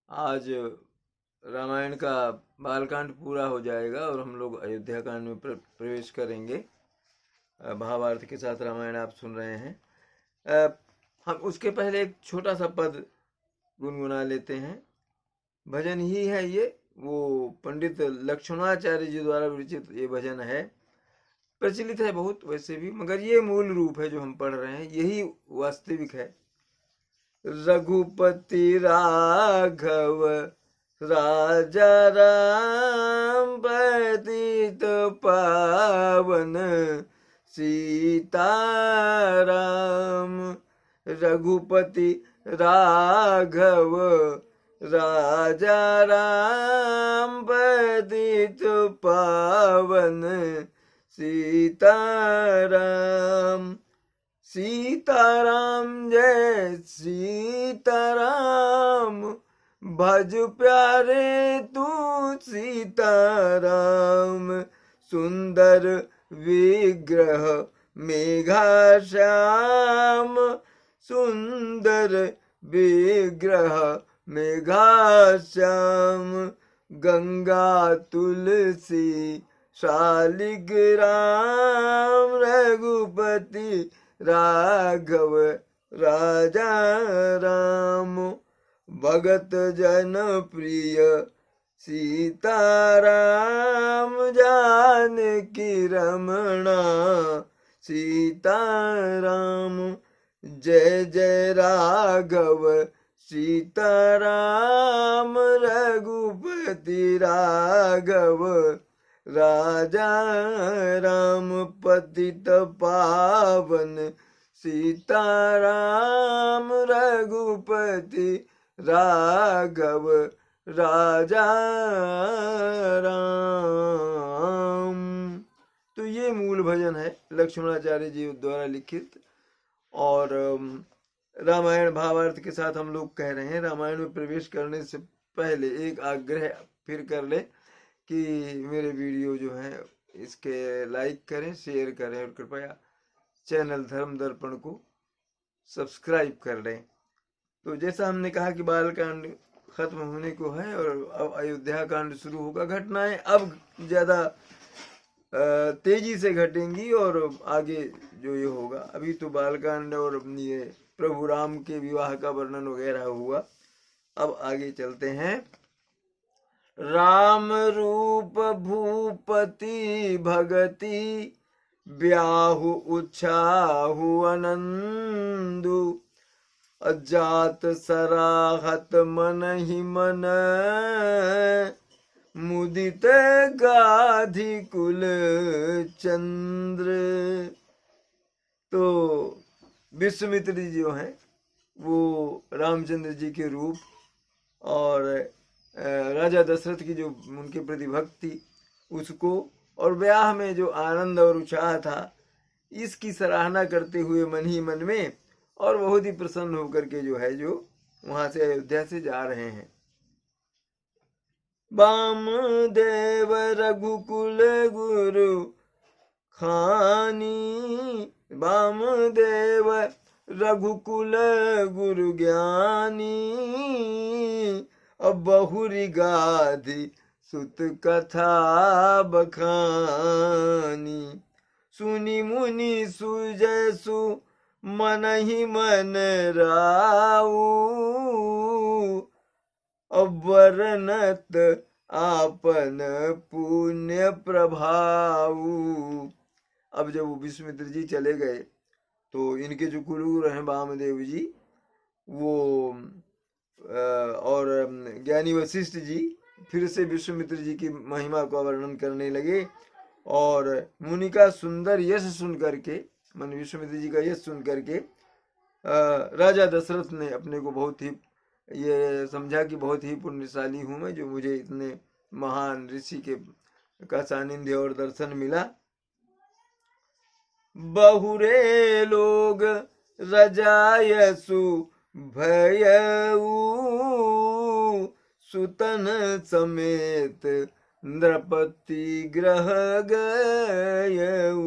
आज रामायण का बालकांड पूरा हो जाएगा और हम लोग अयोध्या कांड में प्रवेश करेंगे। भावार्थ के साथ रामायण आप सुन रहे हैं। हम उसके पहले एक छोटा सा पद गुनगुना लेते हैं। भजन ही है ये, वो पंडित लक्ष्मणाचार्य जी द्वारा विरचित ये भजन है। प्रचलित है बहुत वैसे भी, मगर ये मूल रूप है जो हम पढ़ रहे हैं, यही वास्तविक है। रघुपति राघव राजा राम पतित पावन सीताराम। रघुपति राघव राजा राम पतित पावन सीताराम। सीताराम जय सीताराम, भज प्यारे तू सीताराम। सुंदर विग्रह मेघा श्याम, सुंदर विग्रह मेघा श्याम। गंगा तुलसी शालिग्राम, रघुपति राघव राजा राम। भगत जन प्रिय सीताराम, जानकी रमणा सीताराम। जय जय राघव सीताराम, रघुपति राघव राजा राम। पतित पावन सीताराम, रघुपति राघव राजा राम। तो ये मूल भजन है लक्ष्मणाचार्य जी द्वारा लिखित। और रामायण भावार्थ के साथ हम लोग कह रहे हैं। रामायण में प्रवेश करने से पहले एक आग्रह फिर कर ले कि मेरे वीडियो जो हैं इसके लाइक करें, शेयर करें और कृपया चैनल धर्म दर्पण को सब्सक्राइब कर लें। तो जैसा हमने कहा कि बालकांड खत्म होने को है और अब अयोध्या कांड शुरू होगा। घटनाएं अब ज़्यादा तेजी से घटेंगी और आगे जो ये होगा, अभी तो बालकांड और ये प्रभु राम के विवाह का वर्णन वगैरह हुआ। अब आगे चलते हैं। राम रूप भूपति भगति, ब्याहु उछाहु अनंदु। अजात सराहत मन ही मन, मुदित गाधि कुल चंद्र। तो विश्वामित्र जी जो हैं वो रामचंद्र जी के रूप और राजा दशरथ की जो उनके प्रति भक्ति उसको, और ब्याह में जो आनंद और उत्साह था, इसकी सराहना करते हुए मन ही मन में और बहुत ही प्रसन्न होकर के जो है जो वहां से अयोध्या से जा रहे हैं। वामदेव रघुकुल गुरु खानी, वामदेव रघुकुल गुरु ज्ञानी। अब बहुरी गाधि सुत कथा बखानी। सुनी मुनि सुजय सु मन ही मन राऊ। अवरनत आपन पुण्य प्रभाऊ। अब जब विश्वामित्र जी चले गए तो इनके जो कुलगुरु हैं वामदेव जी वो और ज्ञानी वशिष्ठ जी फिर से विश्वामित्र जी की महिमा का वर्णन करने लगे। और मुनि का सुंदर यश सुन करके, मन विश्वामित्र जी का यश सुन करके राजा दशरथ ने अपने को बहुत ही ये समझा कि बहुत ही पुण्यशाली हूँ मैं, जो मुझे इतने महान ऋषि के का सानिध्य और दर्शन मिला। बहुरे लोग रजायसु भयऊ, सुतन समेत नृपति ग्रह गयऊ।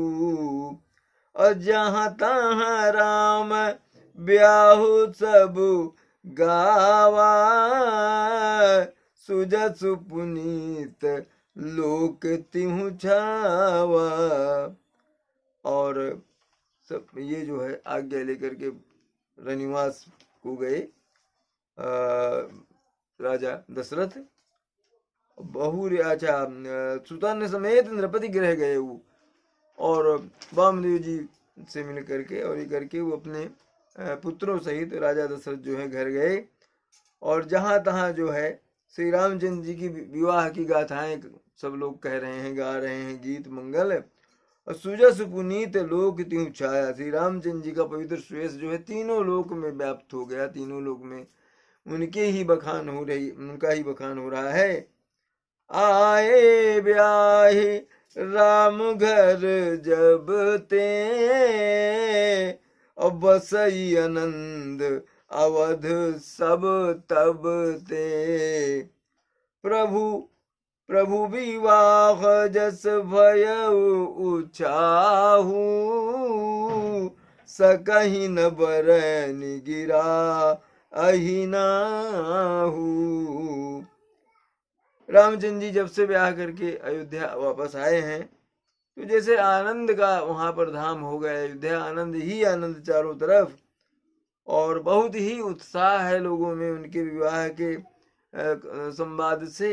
और जहाँ तहाँ राम ब्याहु सब गावा, सुजसु पुनीत लोक तिहु छावा। और सब ये जो है आज्ञा लेकर के रनिवास को गए राजा दशरथ। बहु अच्छा सुतन समेत नृपति गृह गए वो, और वामदेव जी से मिल करके और ये करके वो अपने पुत्रों सहित राजा दशरथ जो है घर गए। और जहाँ तहाँ जो है श्री रामचंद्र जी की विवाह की गाथाएं सब लोग कह रहे हैं, गा रहे हैं गीत मंगल। और सुजस पुनीत लोक त्यों छाया, श्री रामचंद्र जी का पवित्र सुयश जो है तीनों लोक में व्याप्त हो गया, तीनों लोक में उनके ही बखान हो रही, उनका ही बखान हो रहा है। आए ब्याहे राम घर जब ते, अब बसई आनंद अवध सब तब ते। प्रभु विवाह जस भय उचाहू, सकहि न बरन गिरा अहिनाहू। रामचंद्र जी जब से ब्याह करके अयोध्या वापस आए हैं तो जैसे आनंद का वहां पर धाम हो गया, अयोध्या आनंद ही आनंद चारों तरफ, और बहुत ही उत्साह है लोगों में उनके विवाह के संवाद से।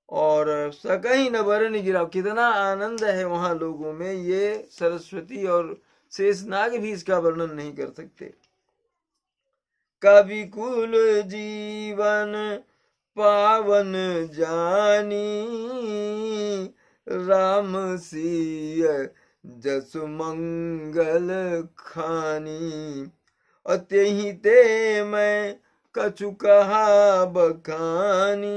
और सकहीं न बरन गिरा, कितना आनंद है वहां लोगों में, ये सरस्वती और शेषनाग भी इसका वर्णन नहीं कर सकते। कवि कुल जीवन पावन जानी, राम सिय जसु मंगल खानी। अत्यहि ते मैं कछु कहा बखानी,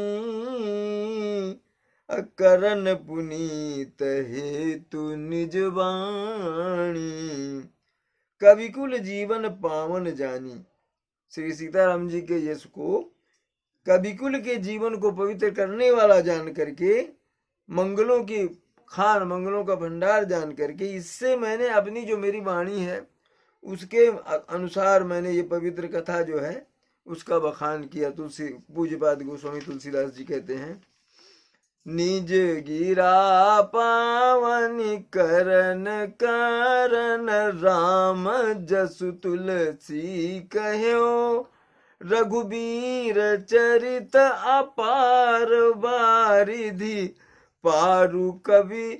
करन पुनीत हेतु निज वाणी। कविकुल जीवन पावन जानी, श्री सीताराम जी के यश को कविकुल के जीवन को पवित्र करने वाला जान करके, मंगलों की खान, मंगलों का भंडार जान करके, इससे मैंने अपनी जो मेरी वाणी है उसके अनुसार मैंने ये पवित्र कथा जो है उसका बखान किया। तुलसी पूज्यपाद गोस्वामी तुलसीदास जी कहते हैं, निज गिरा पावन करन करन, राम जसु तुलसी कहो। रघुबीर चरित अपार बारिधि, पारु कवि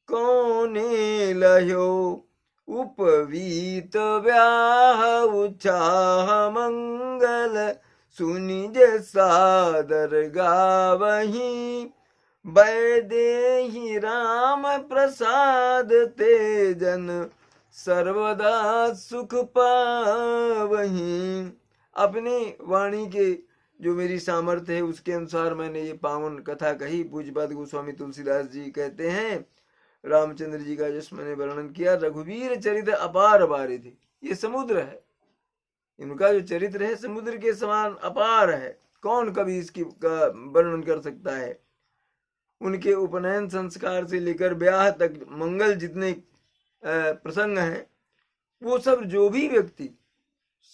कौने लहो। उपवीत व्याह उचाह मंगल, सुनिज सादर गावही। वैदेही राम प्रसाद तेजन, सर्वदा सुख पावही। अपनी वाणी के जो मेरी सामर्थ्य है उसके अनुसार मैंने ये पावन कथा कही। पूज्यपाद गोस्वामी तुलसीदास जी कहते हैं, रामचंद्र जी का जस मैंने वर्णन किया। रघुवीर चरित्र अपार बारिधि, ये समुद्र है, इनका जो चरित्र है समुद्र के समान अपार है, कौन कभी इसकी का वर्णन कर सकता है। उनके उपनयन संस्कार से लेकर ब्याह तक मंगल जितने प्रसंग हैं, वो सब जो भी व्यक्ति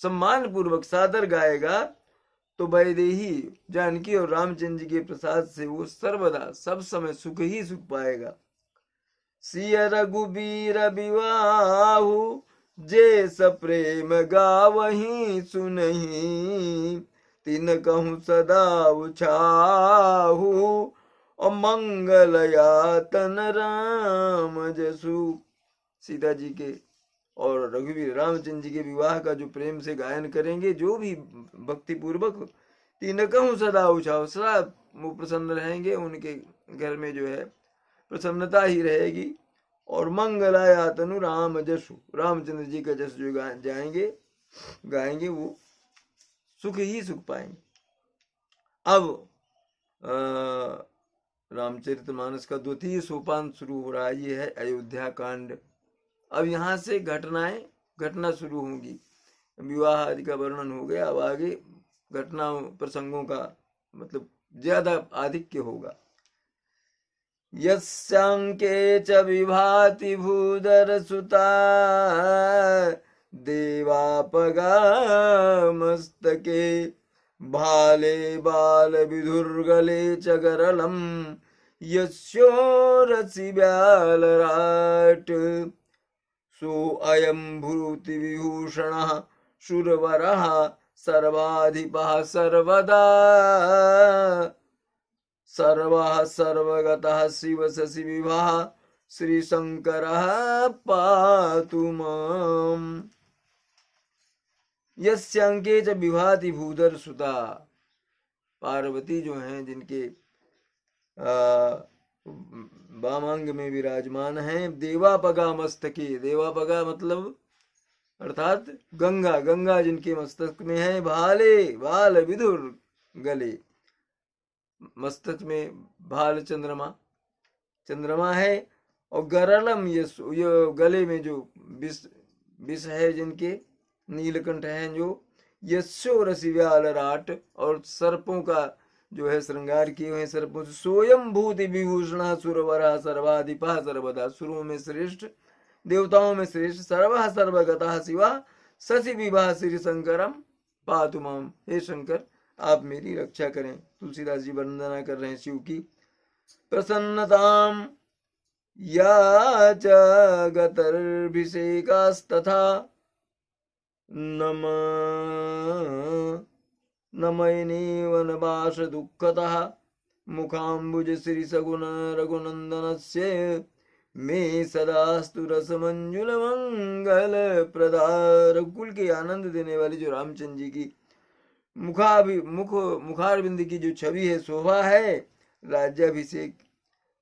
सम्मान पूर्वक सादर गाएगा तो वैदेही जानकी और रामचंद्र जी के प्रसाद से वो सर्वदा सब समय सुख ही सुख पाएगा। सिय रघुबीर विवाहु, जे सप्रेम गावही सुनही। तिन कहूँ सदा उछाहु, और मंगल यातन राम जसु। सीता जी के और रघुवीर रामचंद्र जी के विवाह का जो प्रेम से गायन करेंगे जो भी भक्ति पूर्वक, तीन कहूँ सदा उछाओ, सदा वो प्रसन्न रहेंगे, उनके घर में जो है प्रसन्नता ही रहेगी। और मंगलाया तनु राम जसु, रामचंद्र जी का जस जो गाएंगे वो सुख ही सुख पाएंगे। अब रामचरितमानस का द्वितीय सोपान शुरू हो रहा है, ये है अयोध्या कांड। अब यहाँ से घटना शुरू होंगी, विवाह आदि का वर्णन हो गया, अब आगे घटना प्रसंगों का मतलब ज्यादा आधिक्य होगा। यस्यांके च विभाति भूधर सुता, देवापगा मस्तके। भाले बाल विधुर्गले च गरलम यस्योरसि ब्यालराट सो अयं भूति विभूषणः शूरवरः सर्वाधिपः सर्वदा सर्वः सर्वगतः शिव शशि विभः श्री शंकरः पातु माम्। यस्यांके च विभाति भूधर सुता, पार्वती जो हैं जिनके वामांग में विराजमान हैं, देवापगा मस्तके, देवापगा मतलब अर्थात गंगा, गंगा जिनके मस्तक में है, भाले बाल विधुर गले, मस्तक में भाल चंद्रमा, चंद्रमा है, और गरलम ये गले में जो विष है जिनके, नीलकंठ हैं जो, यशो रसि व्यालराट, और सर्पों का जो है श्रृंगार किए हुए सर्पों से, सोयम भूति विभूषण सुरवरा सर्वाधिपा सर्वदा, सुरों में श्रेष्ठ, देवताओं में श्रेष्ठ, सर्वः सर्वगतः शिवा शशि विवाह श्री शंकरम पातु माम, हे शंकर आप मेरी रक्षा करें। तुलसीदास जी वंदना कर रहे हैं शिव की। प्रसन्नताम या च गतर्भिषेकास्तथा नमयने वनवास दुःखतः मुखाम्बुज श्री सगुण रघुनंदनस्य मे सदास्तु रसमंजुल मंगल प्रदा। रघुकुल के आनंद देने वाली जो रामचंद्र जी की मुखारविंद की जो छवि है, शोभा है, राज्याभिषेक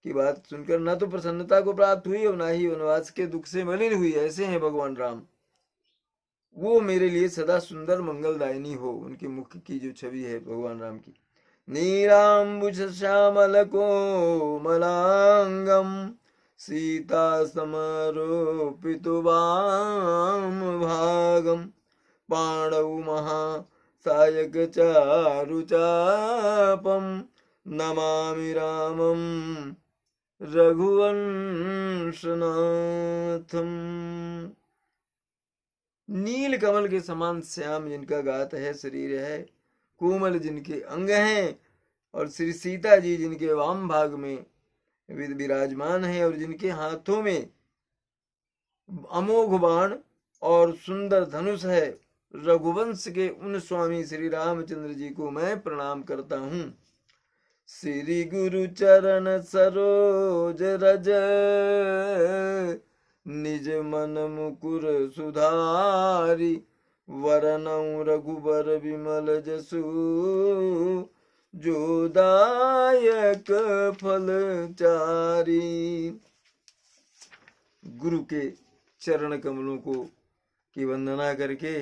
की बात सुनकर न तो प्रसन्नता को प्राप्त हुई और न ही वनवास के दुख से मलिन हुई, ऐसे हैं भगवान राम। वो मेरे लिए सदा सुंदर मंगलदायिनी हो, उनके मुख की जो छवि है भगवान राम की। नीलाम्बुज श्यामल कोमलांगम सीता समरोपितु वाम भागम पाणौ महा सायक चारुचापम नमामि रामम रघुवंशनाथम। नील कमल के समान श्याम जिनका गात है शरीर है, कोमल जिनके अंग हैं, और श्री सीता जी जिनके वाम भाग में विराजमान है, और जिनके हाथों में अमोघ बाण और सुंदर धनुष है, रघुवंश के उन स्वामी श्री रामचंद्र जी को मैं प्रणाम करता हूँ। श्री गुरु चरण सरोज रज निज मन मुकुर सुधारी वरनौ रघुबर विमल जसु जो दायक फल चारी। गुरु के चरण कमलों को की वंदना करके,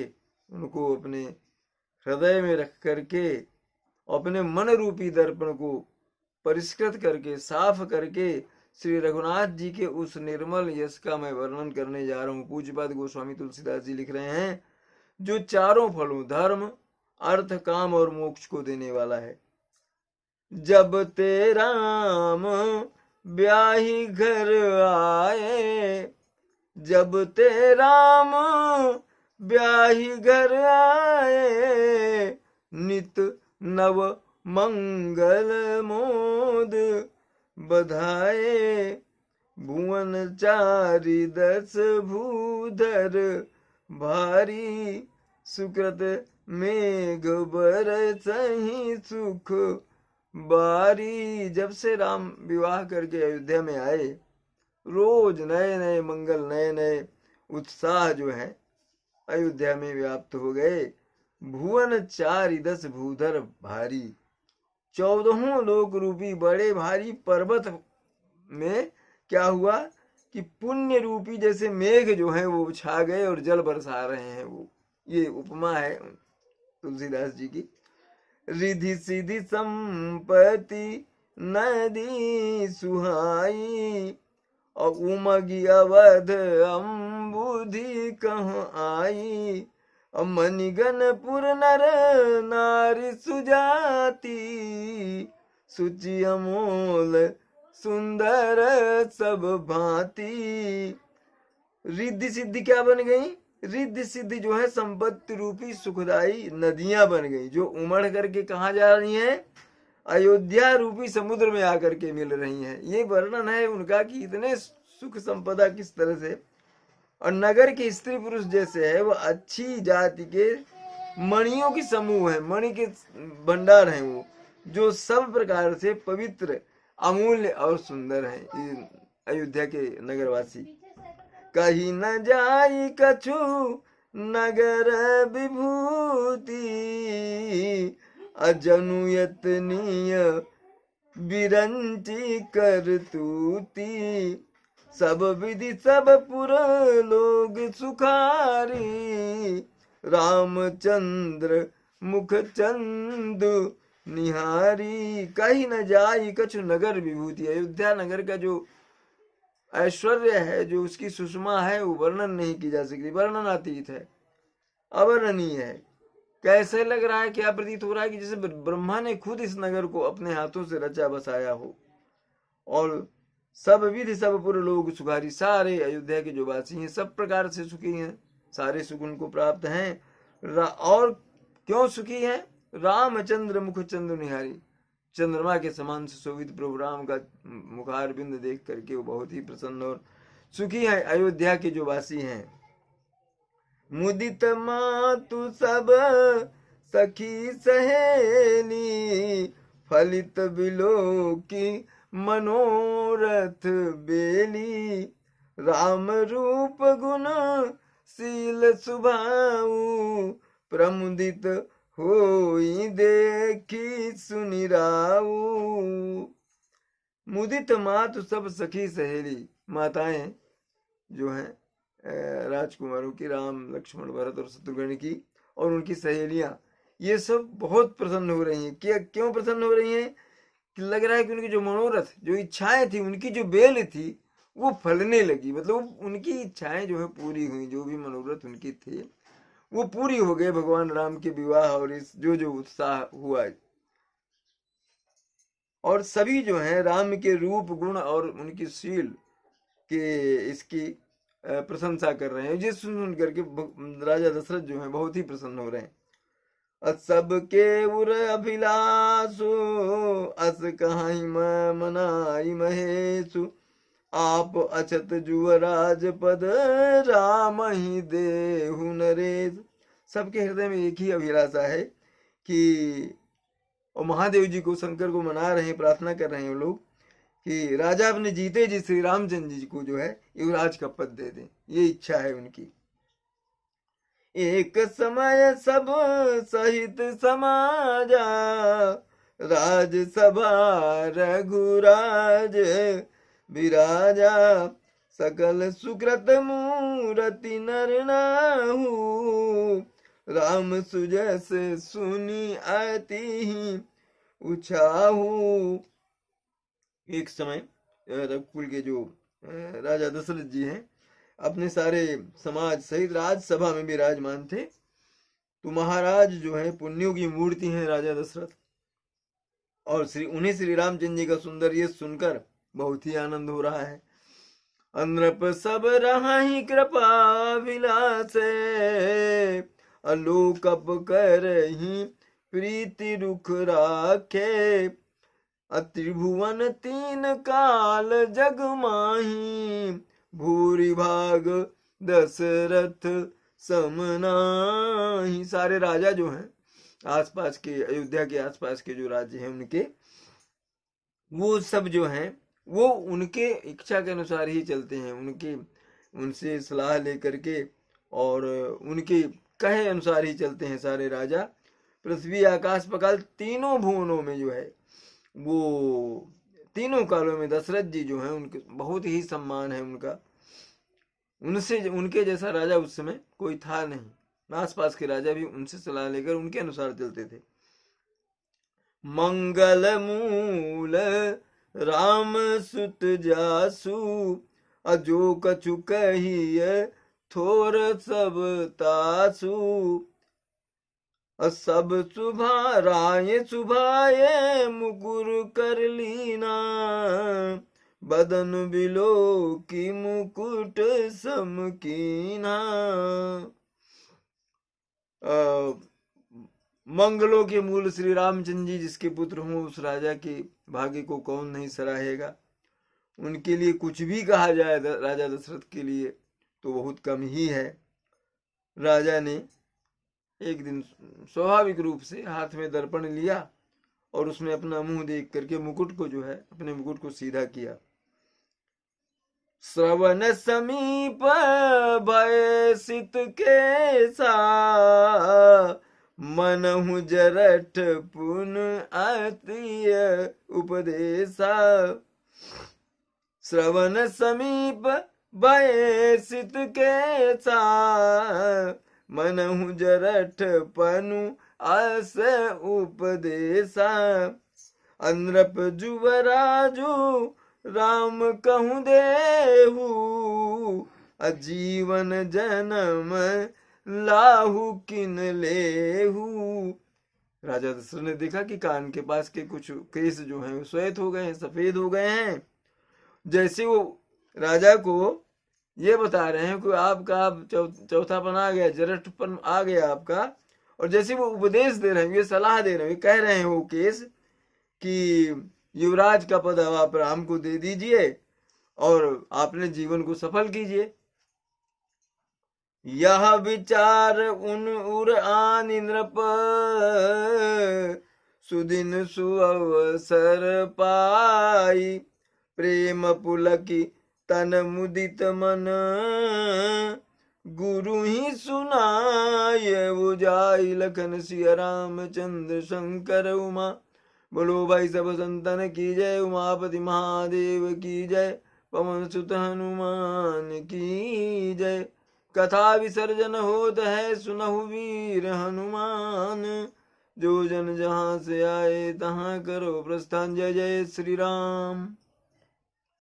उनको अपने हृदय में रख करके, अपने मन रूपी दर्पण को परिष्कृत करके, साफ करके, श्री रघुनाथ जी के उस निर्मल यश का मैं वर्णन करने जा रहा हूँ। पूज्यपाद गोस्वामी तुलसीदास जी लिख रहे हैं, जो चारों फलों धर्म अर्थ काम और मोक्ष को देने वाला है। जब ते राम ब्याही घर आए, जब ते राम ब्याही घर आए, नित नव मंगल मोद बधाए, भुवन चारि दस भूधर भारी, सुकृत मेघ बरसहि सुख बारी। जब से राम विवाह करके अयोध्या में आए, रोज नए नए मंगल, नए नए उत्साह जो है अयोध्या में व्याप्त हो गए। भुवन चारि दस भूधर भारी, 14 लोक रूपी बड़े भारी पर्वत में क्या हुआ कि पुण्य रूपी जैसे मेघ जो है वो छा गए और जल बरसा रहे हैं। वो ये उपमा है तुलसीदास जी की। रिधि सिधि संपत्ति नदी सुहाई, और उमगी अवध अम्बुधि कहाँ आई। मणिगणपुर नर नारी सुजाति, सुचि अमोल सुंदर सब भांति। रिद्धि सिद्धि क्या बन गई? रिद्धि सिद्धि जो है संपत्ति रूपी सुखदाई नदियां बन गई, जो उमड़ करके कहाँ जा रही हैं? अयोध्या रूपी समुद्र में आकर के मिल रही हैं। ये वर्णन है उनका कि इतने सुख संपदा किस तरह से, और नगर के स्त्री पुरुष जैसे है, वो अच्छी जाति के मणियों की समूह है, मणि के भंडार हैं वो, जो सब प्रकार से पवित्र, अमूल्य और सुंदर हैं अयोध्या के नगरवासी। कहीं न जाई कछु नगर विभूति, अजनु यतनीय बिरंची करतूती, सब विधि सब पुर लोग सुखारी, रामचंद्र मुख चंदु निहारी। कहीं न जाई कछु नगर विभूति, अयोध्या नगर का जो ऐश्वर्य है, जो उसकी सुषमा है, वो वर्णन नहीं की जा सकती, वर्णनातीत है, अवर्णनीय है। कैसे लग रहा है, क्या प्रतीत हो रहा है कि जैसे ब्रह्मा ने खुद इस नगर को अपने हाथों से रचा बसाया हो, और सब विधि सब पुर लोग सुखारी, सारे अयोध्या के जो वासी हैं सब प्रकार से सुखी हैं, सारे सुख उनको प्राप्त हैं। और क्यों सुखी हैं? रामचंद्र मुख चंद्र निहारी, चंद्रमा के समान सुशोभित प्रभु राम का मुखार बिंद देख करके वो बहुत ही प्रसन्न और सुखी है अयोध्या के जो वासी हैं। मुदित मातु सब सखी सहेली, फलित बिलो की मनोरथ बेली, राम रूप गुण शील सुभाऊ, प्रमुदित होई देखी सुनिराऊ। मुदित मातु सब सखी सहेली, माताएं जो हैं राजकुमारों की, राम लक्ष्मण भरत और शत्रुघ्न की, और उनकी सहेलियां, ये सब बहुत प्रसन्न हो रही हैं। क्यों प्रसन्न हो रही हैं? कि लग रहा है कि उनकी जो मनोरथ, जो इच्छाएं थी, उनकी जो बेल थी, वो फलने लगी, मतलब उनकी इच्छाएं जो है पूरी हुई, जो भी मनोरथ उनकी थी वो पूरी हो गए भगवान राम के विवाह और इस जो उत्साह हुआ। और सभी जो हैं राम के रूप गुण और उनकी शील के इसकी प्रशंसा कर रहे हैं, जिस सुन करके राजा दशरथ जो हैं बहुत ही प्रसन्न हो रहे हैं। सबके उर अभिलाषो अस कहाई मनाई महेशु, आप अछत जुवराज पद राम ही देहु नरेश। सबके हृदय में एक ही अभिलाषा है कि, और महादेव जी को, शंकर को मना रहे हैं, प्रार्थना कर रहे हैं वो लोग कि राजा अपने जीते जी श्री रामचंद्र जी को जो है युवराज का पद दे दें, ये इच्छा है उनकी। एक समय सब सहित समाजा, राजसभा रघुराज विराजा, सकल सुकृत मूरति नर नाहु, राम सुजस सुनी अति ही उछाहू। एक समय रघुकुल के जो राजा दशरथ जी हैं अपने सारे समाज सहित राजसभा में विराजमान थे, तो महाराज जो है पुण्यों की मूर्ति हैं राजा दशरथ, और उन्हें श्री रामचंद्र जी का सुंदर ये सुनकर बहुत ही आनंद हो रहा है। नृप सब रहाहि कृपा विलास, अलोकप करहि प्रीति रुख राखे, त्रिभुवन तीन काल जग माही, भूरि भाग दशरथ समनाही। सारे राजा जो हैं आसपास के, अयोध्या के आसपास के जो राज्य हैं उनके, वो सब जो हैं वो उनके इच्छा के अनुसार ही चलते हैं, उनसे सलाह लेकर के और उनके कहे अनुसार ही चलते हैं सारे राजा। पृथ्वी आकाश पाताल तीनों भुवनों में जो है, वो तीनों कालों में दशरथ जी जो हैं उनके बहुत ही सम्मान है उनका। उनके जैसा राजा उस समय कोई था नहीं, आसपास के राजा भी उनसे सलाह लेकर उनके अनुसार चलते थे। मंगल मूल राम सुत जासु, अजो कछु कहिए थोर सब तासु, सब सुभा राय सुभाए मुकुर कर लीना, बदन बिलो की मुकुट सम कीन्हा। मंगलों के मूल श्री रामचंद्र जी जिसके पुत्र हों, उस राजा के भाग्य को कौन नहीं सराहेगा। उनके लिए कुछ भी कहा जाए राजा दशरथ के लिए तो बहुत कम ही है। राजा ने एक दिन स्वाभाविक रूप से हाथ में दर्पण लिया और उसमें अपना मुंह देख करके मुकुट को जो है, अपने मुकुट को सीधा किया। श्रवण समीप भय सित केसा, मनहु जरठ पुन अतिय उपदेशा। श्रवण समीप भय सित केसा, मनहु जरठ पनु अस उपदेशा। अनृप जुवराजु राम कहूँ देहु, अजीवन जन्म लाहु किन लेहु। राजा दशरथ ने देखा कि कान के पास के कुछ केस जो हैं श्वेत हो गए हैं, सफेद हो गए हैं। जैसे वो राजा को ये बता रहे हैं कि आपका चौथापन आ गया, जरठपन आ गया आपका, और जैसे वो उपदेश दे रहे हैं, ये सलाह दे रहे हैं, कह रहे हैं वो केस कि युवराज का पद अब आप राम को दे दीजिए और अपने जीवन को सफल कीजिए। यह विचार उन उर आन नृप, सुदिन सुअवसर पाई। प्रेम पुलकी तन मुदित मन, गुरु ही सुनाय बुझाई। लखन सिया रामचंद्र शंकर उमा, बोलो भाई सब संतन की जय। उमापति महादेव की जय, पवन सुत हनुमान की जय। कथा विसर्जन होत है सुनहु वीर हनुमान, जो जन जहाँ से आए तहाँ करो प्रस्थान। जय जय श्री राम।